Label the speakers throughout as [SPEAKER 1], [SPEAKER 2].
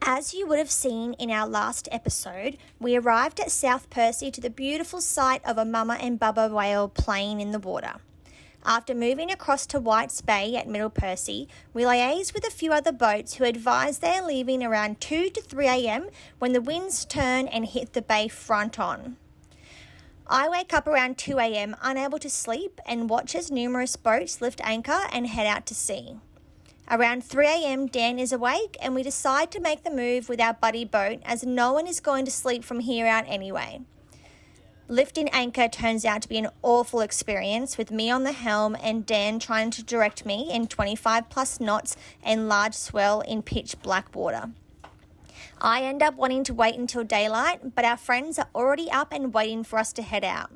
[SPEAKER 1] As you would have seen in our last episode, we arrived at South Percy to the beautiful sight of a mama and bubba whale playing in the water. After moving across to White's Bay at Middle Percy, we liaised with a few other boats who advised they are leaving around 2 to 3 a.m. when the winds turn and hit the bay front on. I wake up around 2 a.m. unable to sleep and watch as numerous boats lift anchor and head out to sea. Around 3 a.m. Dan is awake and we decide to make the move with our buddy boat as no one is going to sleep from here out anyway. Lifting anchor turns out to be an awful experience with me on the helm and Dan trying to direct me in 25 plus knots and large swell in pitch black water. I end up wanting to wait until daylight, but our friends are already up and waiting for us to head out.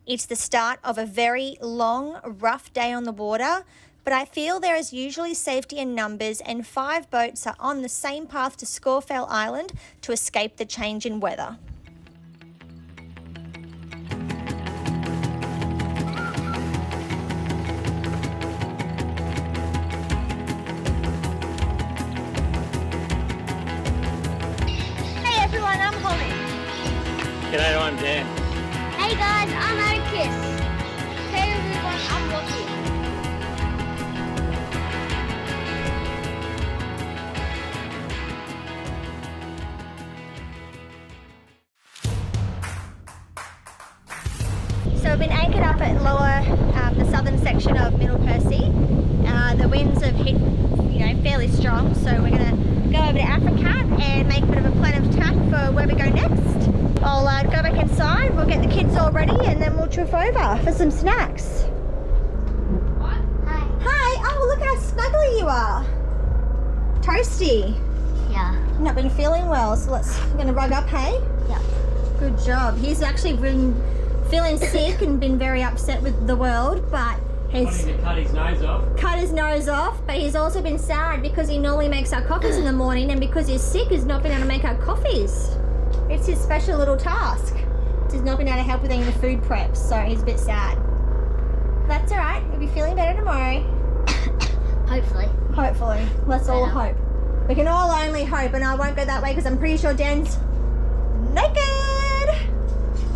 [SPEAKER 1] It's the start of a very long, rough day on the water, but I feel there is usually safety in numbers and 5 boats are on the same path to Scawfell Island to escape the change in weather. Hey everyone, I'm Holly.
[SPEAKER 2] G'day, I'm Dan.
[SPEAKER 3] Hey guys, I'm Atticus. Hey everyone, I'm Lockie.
[SPEAKER 1] So we've been anchored up at the southern section of Middle Percy. The winds have hit, fairly strong, so we're going to go over to Africa and make a bit of a plan of attack for where we go next. I'll go back inside, we'll get the kids all ready, and then we'll trip over for some snacks.
[SPEAKER 3] Hi.
[SPEAKER 1] Hi! Oh, look how snuggly you are. Toasty.
[SPEAKER 3] Yeah.
[SPEAKER 1] You've not been feeling well, so we're going to rug up, hey?
[SPEAKER 3] Yeah.
[SPEAKER 1] Good job. He's actually been feeling sick and been very upset with the world, but he's
[SPEAKER 2] Wanting to cut his nose off.
[SPEAKER 1] but he's also been sad because he normally makes our coffees in the morning, and because he's sick, he's not been able to make our coffees. It's his special little task. He's not been able to help with any of the food prep, so he's a bit sad. That's all right. We'll be feeling better tomorrow.
[SPEAKER 3] Hopefully.
[SPEAKER 1] Hopefully. Let's all hope. We can all only hope, and I won't go that way because I'm pretty sure Dan's naked.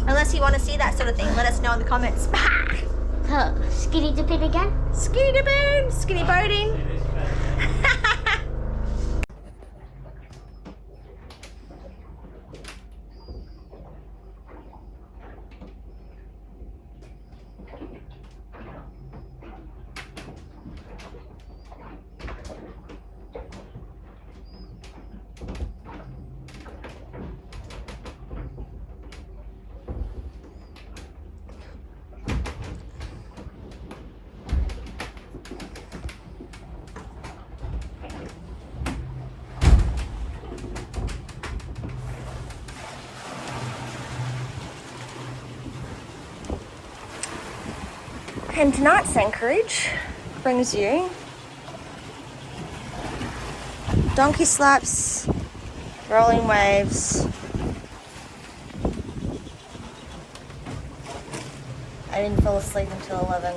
[SPEAKER 1] Unless you want to see that sort of thing, let us know in the comments.
[SPEAKER 3] Huh. Skinny dipping again?
[SPEAKER 1] Skinny dipping, skinny boating. And tonight's anchorage brings you donkey slaps, rolling waves. I didn't fall asleep until 11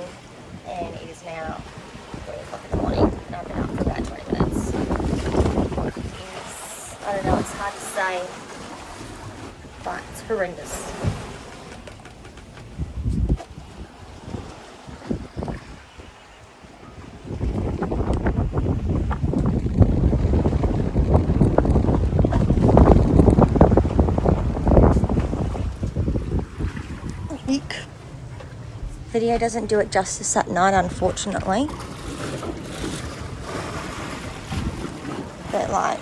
[SPEAKER 1] and it is now 3 o'clock in the morning and I've been up for about 20 minutes. I don't know, it's hard to say, but it's horrendous. Video doesn't do it justice at night, unfortunately. But like,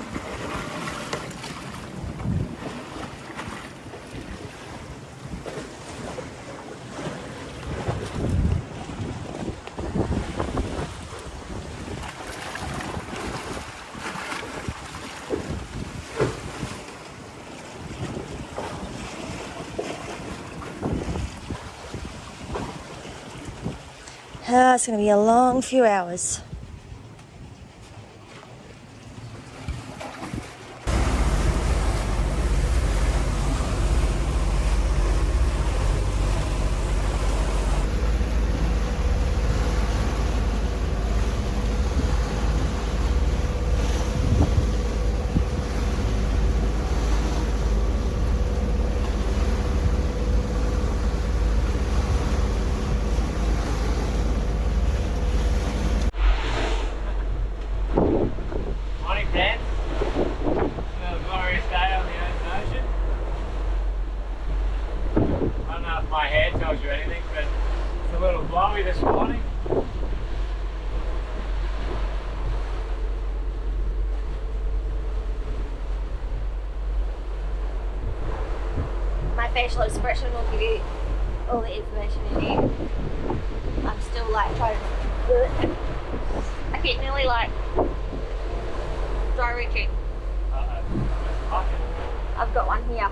[SPEAKER 1] it's going to be a long few hours. facial expression will give you all the information you need. I'm still like trying to. I keep nearly like dry reaching. I've got one here.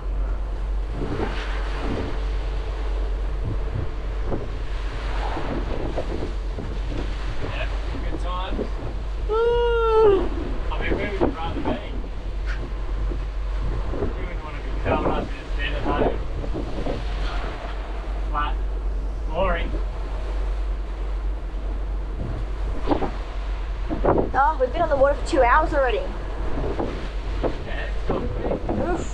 [SPEAKER 2] Yeah, good times. I mean, where would you rather be? You wouldn't want to be curled up in a bed at home. Flat. Boring.
[SPEAKER 1] Oh, we've been on the water for 2 hours already.
[SPEAKER 2] Yeah, it's got to be.
[SPEAKER 1] Oof.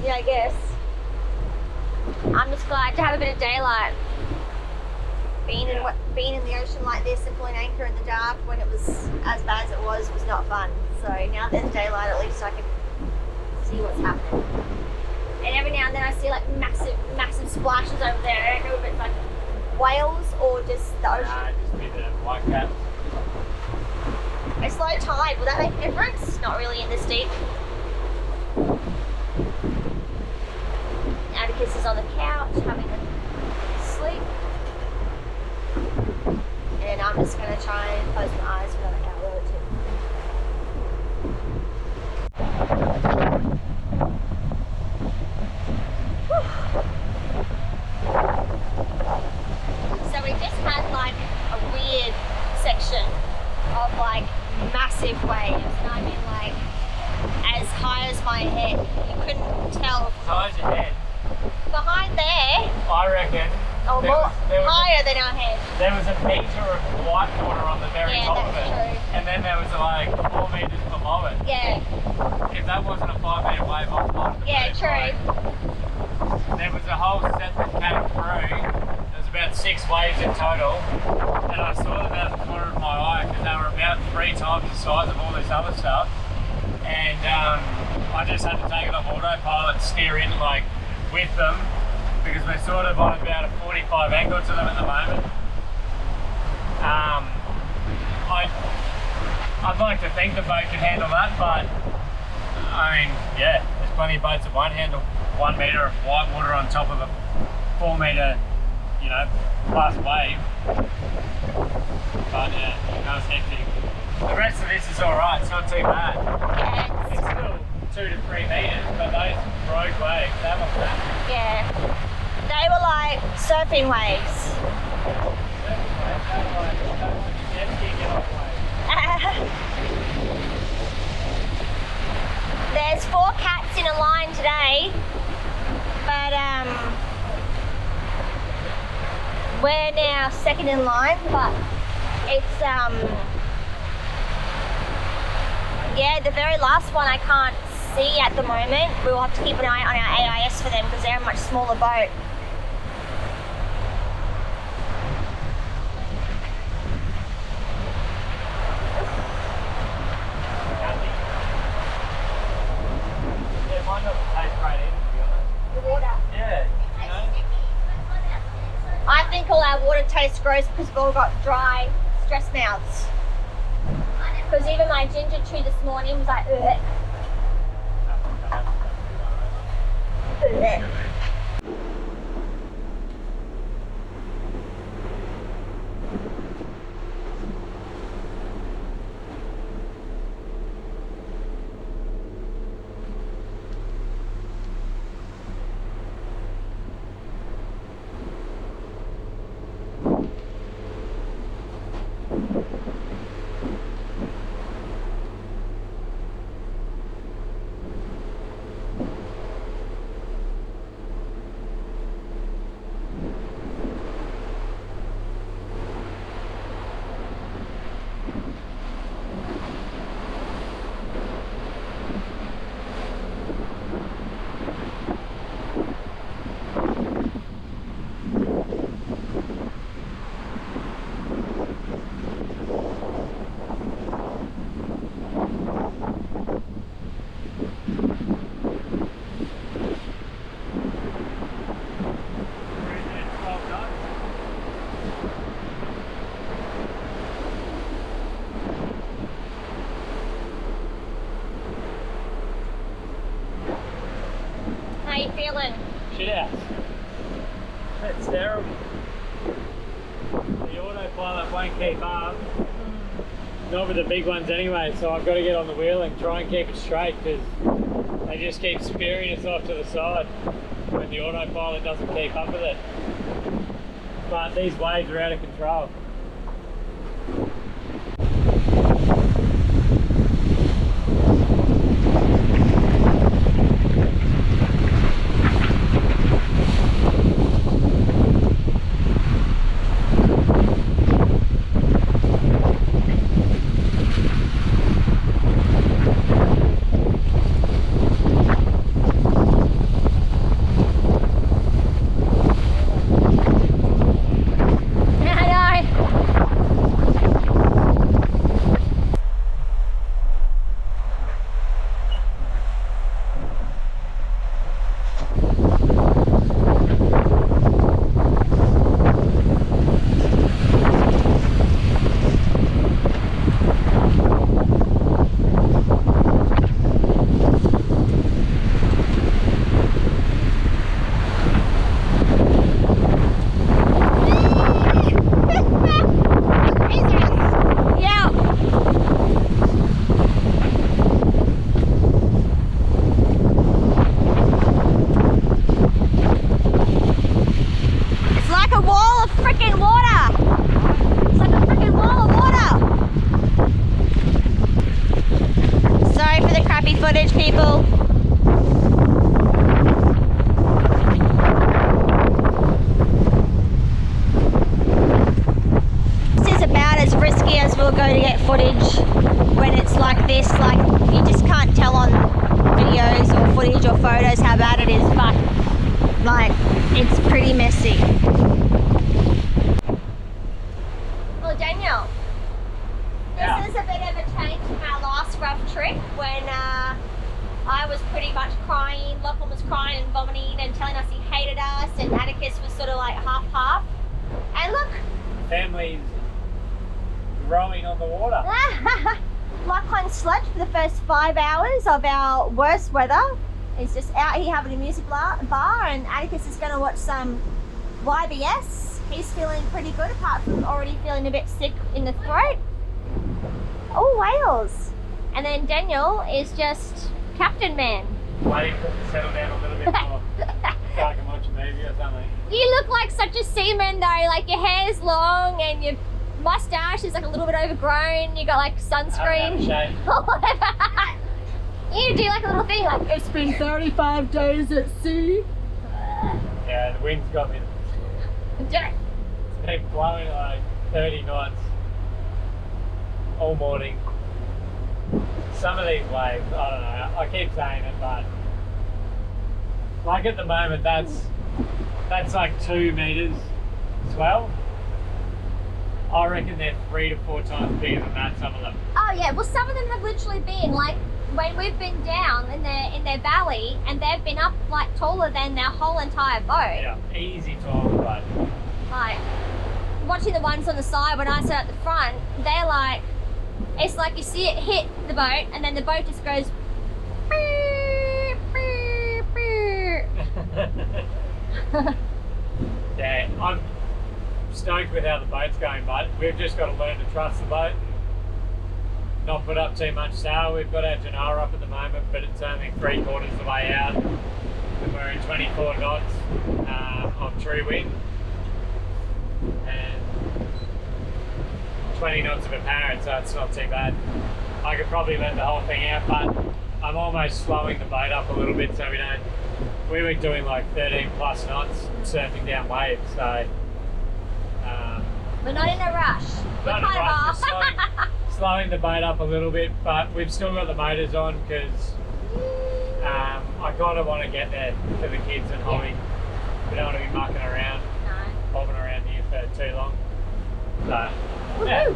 [SPEAKER 1] Yeah, I guess. I'm just glad to have a bit of daylight. Being in the ocean like this and pulling anchor in the dark when it was as bad as it was not fun. So now there's daylight, at least I can see what's happening. And every now and then I see like massive splashes over there. I don't know if it's like whales or just the ocean.
[SPEAKER 2] Nah, just be the white caps.
[SPEAKER 1] It's low tide. Will that make a difference? Not really in this deep. Atticus is on the couch having a sleep. And I'm just going to try and close my eyes for another hour or two. So we just had like a weird section of like massive waves. And I mean like as high as my head. You couldn't tell.
[SPEAKER 2] Size your head.
[SPEAKER 1] Behind there.
[SPEAKER 2] I reckon.
[SPEAKER 1] Oh, more higher than our head.
[SPEAKER 2] There was a metre of white water on the very top of it.
[SPEAKER 1] True.
[SPEAKER 2] And then there was like 4 metres below it.
[SPEAKER 1] Yeah.
[SPEAKER 2] If that wasn't a 5 metre wave, I was fine.
[SPEAKER 1] Yeah, true.
[SPEAKER 2] There was a whole set that came through. There was about 6 waves in total. And I saw them out the corner of my eye because they were about 3 times the size of all this other stuff. And I just had to take it off autopilot, steer in like with them. Because we're sort of on about a 45 angle to them at the moment. I'd like to think the boat could handle that, but I mean, yeah, there's plenty of boats that won't handle 1 metre of white water on top of a 4 metre, you know, plus wave. But yeah, that was hectic. The rest of this is alright, it's not too bad.
[SPEAKER 1] Yeah,
[SPEAKER 2] It's still 2 to 3 metres, but those rogue waves, that was bad.
[SPEAKER 1] yeah. They were like surfing waves. There's 4 cats in a line today, but we're now second in line, but it's yeah, the very last one I can't see at the moment. We'll have to keep an eye on our AIS for them because they're a much smaller boat.
[SPEAKER 2] It might not taste great either, to be honest.
[SPEAKER 1] The water.
[SPEAKER 2] Yeah, you know.
[SPEAKER 1] I think all our water tastes gross because we've all got dry stress mouths. Because even my ginger chew this morning was like, ugh. Ugh. How you feeling?
[SPEAKER 2] shit house. It's terrible. The autopilot won't keep up. Not with the big ones anyway, so I've got to get on the wheel and try and keep it straight because they just keep spearing us off to the side when the autopilot doesn't keep up with it. But these waves are out of control.
[SPEAKER 1] footage, people. This is about as risky as we'll go to get footage when it's like this. Like, you just can't tell on videos or footage or photos how bad it is, but like, it's pretty messy. Well, Daniel, this is a bit of a change from our last rough trip when I was pretty much crying, Lachlan was crying and vomiting and telling us he hated us, and Atticus was sort of like half-half. And look,
[SPEAKER 2] family's rowing on the water.
[SPEAKER 1] Lachlan slept for the first 5 hours of our worst weather. He's just out here having a music bar, and Atticus is going to watch some YBS. He's feeling pretty good, apart from already feeling a bit sick in the throat. Oh, whales. And then Daniel is just Captain Man.
[SPEAKER 2] Waiting for it to settle down a little bit more. So I can watch a movie or something.
[SPEAKER 1] You look like such a seaman though. Like, your hair's long and your mustache is like a little bit overgrown. You got like sunscreen. Or whatever. You do like a little thing like, it's been 35 days at sea.
[SPEAKER 2] Yeah, the wind's got me. It's been blowing at like 30 knots all morning. Some of these waves, I don't know, I keep saying it, but like at the moment that's like 2 meters swell. I reckon they're 3 to 4 times bigger than that, some of them.
[SPEAKER 1] Oh yeah, well some of them have literally been like, when we've been down in their valley, and they've been up like taller than their whole entire boat.
[SPEAKER 2] Yeah, easy taller, but
[SPEAKER 1] like watching the ones on the side when I sit at the front, they're like, it's like you see it hit the boat and then the boat just goes
[SPEAKER 2] yeah, I'm stoked with how the boat's going, but we've just got to learn to trust the boat and not put up too much sail. We've got our Janara up at the moment, but it's only 3/4 the way out, and we're in 24 knots of true wind and 20 knots of apparent, so it's not too bad. I could probably let the whole thing out, but I'm almost slowing the boat up a little bit so we don't. We were doing like 13 plus knots surfing down waves, so
[SPEAKER 1] we're not in a rush.
[SPEAKER 2] Not in a rush, just slowing the boat up a little bit, but we've still got the motors on because I kind of want to get there for the kids and Holly. We don't want to be mucking around, bobbing around here for too long. So, yeah.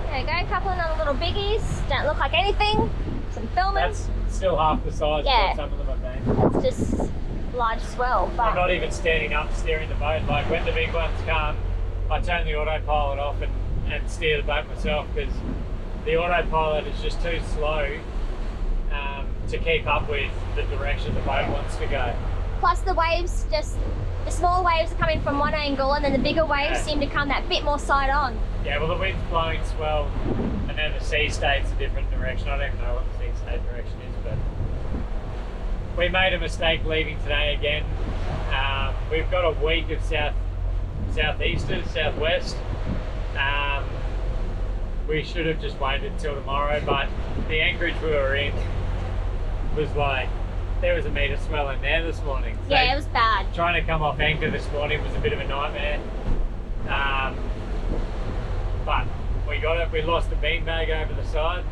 [SPEAKER 1] There you go, coupling on the little biggies. Don't look like anything. Some filming.
[SPEAKER 2] That's still half the size of what some of them have been.
[SPEAKER 1] It's just large swell. But
[SPEAKER 2] I'm not even standing up steering the boat. Like when the big ones come, I turn the autopilot off and steer the boat myself because the autopilot is just too slow to keep up with the direction the boat wants to go.
[SPEAKER 1] Plus the waves the small waves are coming from one angle and then the bigger waves seem to come that bit more side on.
[SPEAKER 2] Yeah, well the wind's blowing swell and then the sea state's a different direction. I don't even know what the sea state direction is, but we made a mistake leaving today again. We've got a week of southeasters, southwest. We should have just waited till tomorrow, but the anchorage we were in was like, there was a metre swell in there this morning. So
[SPEAKER 1] yeah, it was bad.
[SPEAKER 2] Trying to come off anchor this morning was a bit of a nightmare. But we got it. We lost the beanbag over the side.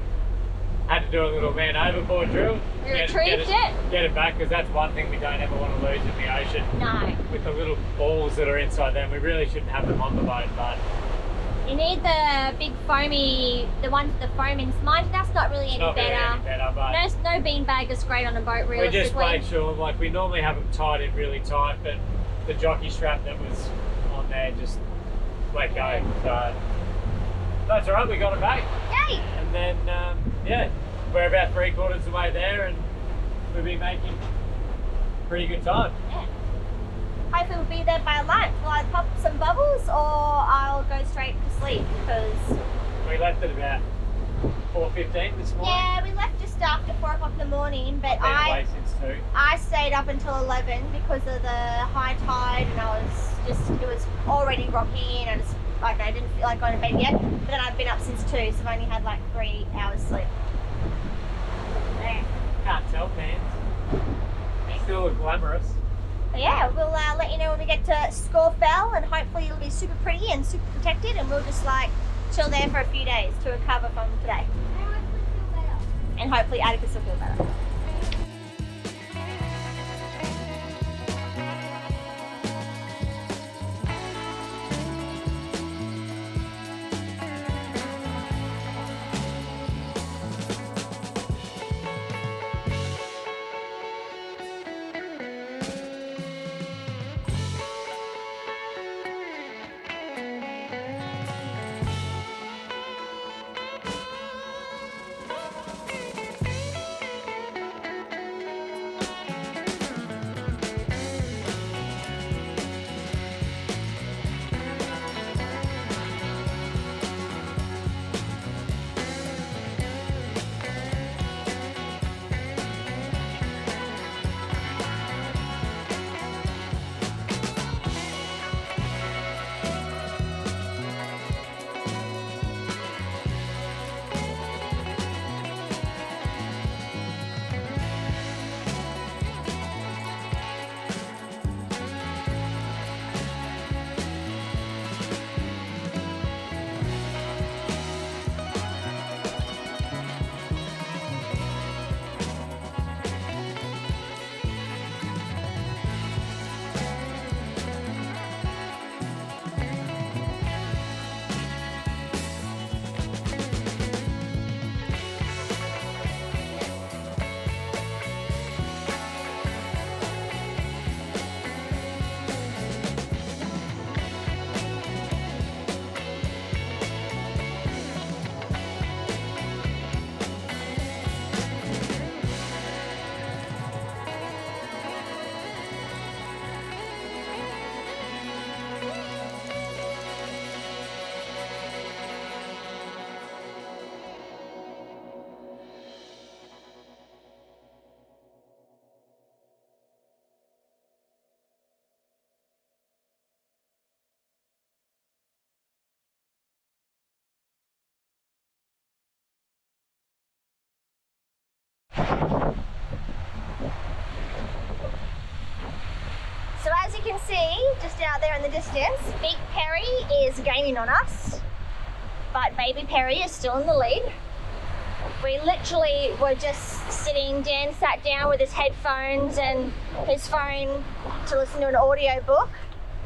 [SPEAKER 2] Had to do a little man overboard drill.
[SPEAKER 1] We retrieved it.
[SPEAKER 2] Get it back, because that's one thing we don't ever want to lose in the ocean.
[SPEAKER 1] No.
[SPEAKER 2] With the little balls that are inside them, we really shouldn't have them on the boat, but
[SPEAKER 1] you need the big foamy, the ones with the foam in. Mind, that's not really any better.
[SPEAKER 2] Really any better, but
[SPEAKER 1] no beanbag is great on a boat, realistically.
[SPEAKER 2] we just made sure, like, we normally have them tied in really tight, but the jockey strap that was on there just let go. So that's all right, we got it back.
[SPEAKER 1] Yay!
[SPEAKER 2] And then, yeah, we're about 3/4 of the way there, and we'll be making pretty good time.
[SPEAKER 1] Yeah. Hopefully we'll be there by lunch. Will I pop some bubbles or I'll go straight to sleep because...
[SPEAKER 2] We left at about 4:15 this morning.
[SPEAKER 1] Yeah, we left just after 4 o'clock in the morning, but
[SPEAKER 2] Been away since 2.
[SPEAKER 1] I stayed up until 11 because of the high tide and it was already rocky and I didn't feel like going to bed yet. But then I've been up since 2, so I've only had like 3 hours sleep. Yeah.
[SPEAKER 2] Can't tell, pants. Still look glamorous.
[SPEAKER 1] But yeah, we'll let you know when we get to Scorfell, and hopefully it'll be super pretty and super protected, and we'll just like chill there for a few days to recover from today. And hopefully Atticus will feel better. So as you can see, just out there in the distance, Big Perry is gaining on us, but Baby Perry is still in the lead. We literally were just sitting, Dan sat down with his headphones and his phone to listen to an audio book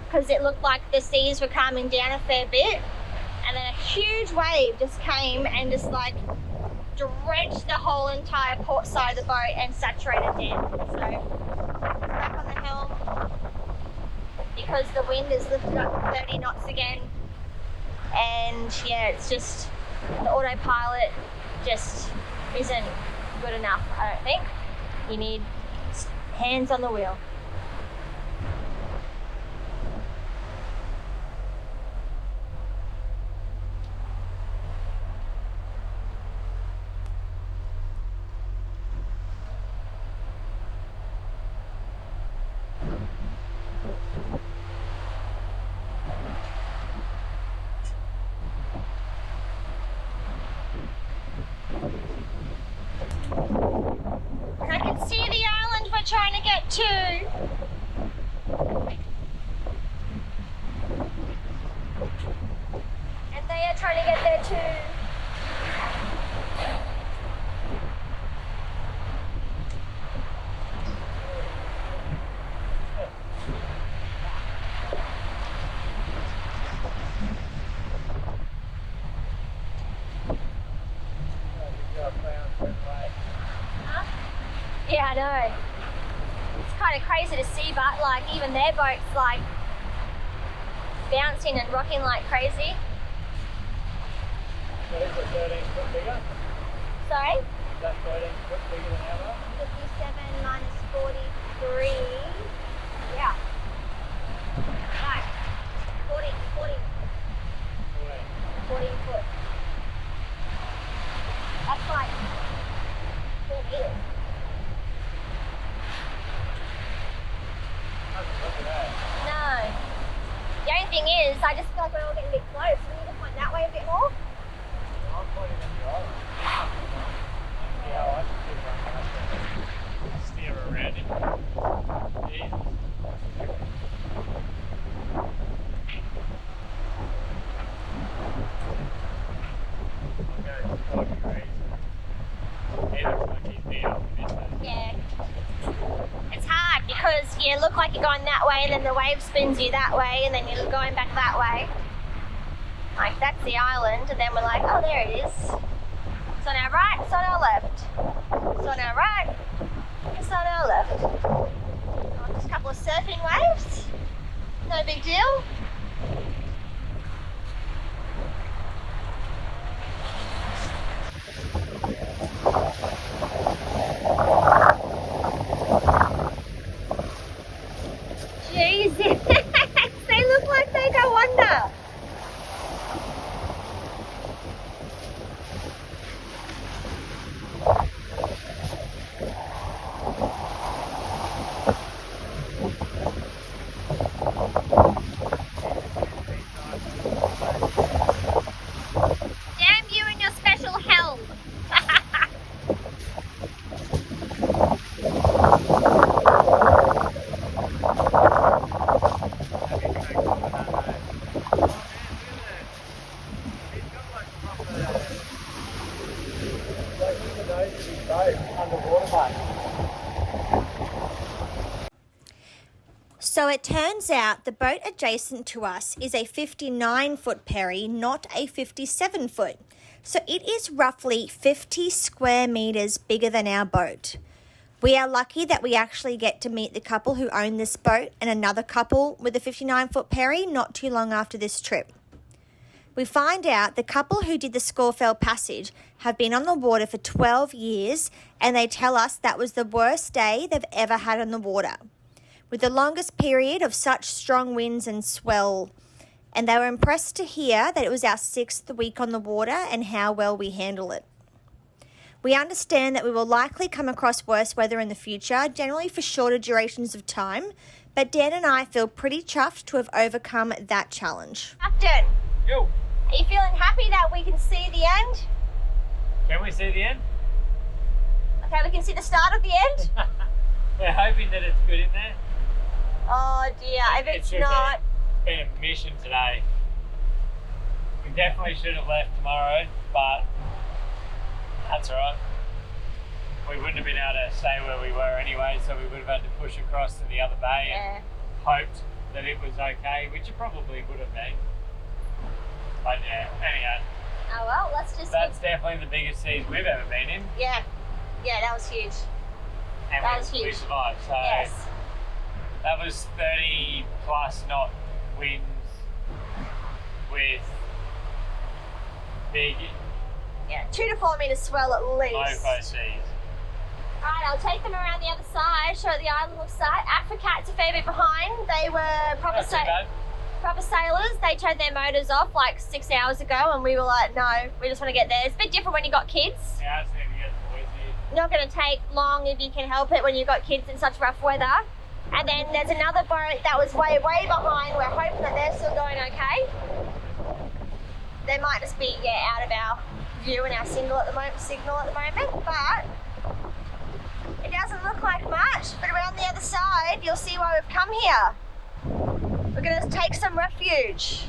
[SPEAKER 1] because it looked like the seas were calming down a fair bit, and then a huge wave just came and just like drenched the whole entire port side of the boat and saturated Dan. So back on the helm because the wind is lifted up 30 knots again, and yeah, it's just the autopilot just isn't good enough, I don't think. You need hands on the wheel. get to. And they are trying to get there too. Yeah, I know. It's kind of crazy to see, but like even their boat's like bouncing and rocking like crazy.
[SPEAKER 2] That is a 13 foot bigger.
[SPEAKER 1] Sorry?
[SPEAKER 2] Is that 13 foot bigger than our boat?
[SPEAKER 1] 57 minus 43. Yeah. No. 14 foot. That's like 4 meters.
[SPEAKER 2] Look at that.
[SPEAKER 1] No. The only thing is, I just feel like we're all getting a bit close. We need to point that way a bit more.
[SPEAKER 2] I'm pointing in the island. Yeah, I should steer around it. Yeah.
[SPEAKER 1] Yeah. It's hard because you look like you're going that way and then the wave spins you that way and then you're going back that way. Like that's the island and then we're like, oh there it is. It's on our right, it's on our left. It's on our right, it's on our left. Oh, just a couple of surfing waves. No big deal. Jesus, they look like they go under. Damn you and your special helm. So it turns out the boat adjacent to us is a 59-foot Perry, not a 57-foot. So it is roughly 50 square meters bigger than our boat. We are lucky that we actually get to meet the couple who own this boat and another couple with a 59-foot Perry not too long after this trip. We find out the couple who did the Scawfell Passage have been on the water for 12 years and they tell us that was the worst day they've ever had on the water, with the longest period of such strong winds and swell. And they were impressed to hear that it was our 6th week on the water and how well we handle it. We understand that we will likely come across worse weather in the future, generally for shorter durations of time, but Dan and I feel pretty chuffed to have overcome that challenge. Captain,
[SPEAKER 2] Yo,
[SPEAKER 1] are you feeling happy that we can see the end?
[SPEAKER 2] can we see the end?
[SPEAKER 1] Okay, we can see the start of the end?
[SPEAKER 2] We're hoping that it's good in there.
[SPEAKER 1] Oh dear, if
[SPEAKER 2] It
[SPEAKER 1] it's
[SPEAKER 2] should
[SPEAKER 1] not...
[SPEAKER 2] be. It's been a mission today. We definitely should have left tomorrow, but that's alright. We wouldn't have been able to stay where we were anyway, so we would have had to push across to the other bay and hoped that it was okay, which it probably would have been. But yeah, anyhow.
[SPEAKER 1] Oh well, let's just...
[SPEAKER 2] That's definitely the biggest seas we've ever been in.
[SPEAKER 1] Yeah, that was huge.
[SPEAKER 2] And
[SPEAKER 1] That was
[SPEAKER 2] we
[SPEAKER 1] huge.
[SPEAKER 2] survived. So
[SPEAKER 1] Yes.
[SPEAKER 2] that was 30 plus knot winds with big
[SPEAKER 1] Yeah, 2 to 4 meter swell at least.
[SPEAKER 2] mofo seas.
[SPEAKER 1] Alright, I'll take them around the other side, show the island looks like. Aquacat's a fair bit behind. They were proper,
[SPEAKER 2] Not too bad.
[SPEAKER 1] proper sailors. They turned their motors off like 6 hours ago and we were like, no, we just want to get there. It's a bit different when you got kids.
[SPEAKER 2] Yeah, I just need to get the boys here.
[SPEAKER 1] Not going to take long if you can help it when you've got kids in such rough weather. And then there's another boat that was way behind. We're hoping that they're still going okay. They might just be out of our view and our signal at the moment, but it doesn't look like much. But around the other side, inside, you'll see why we've come here. We're going to take some refuge.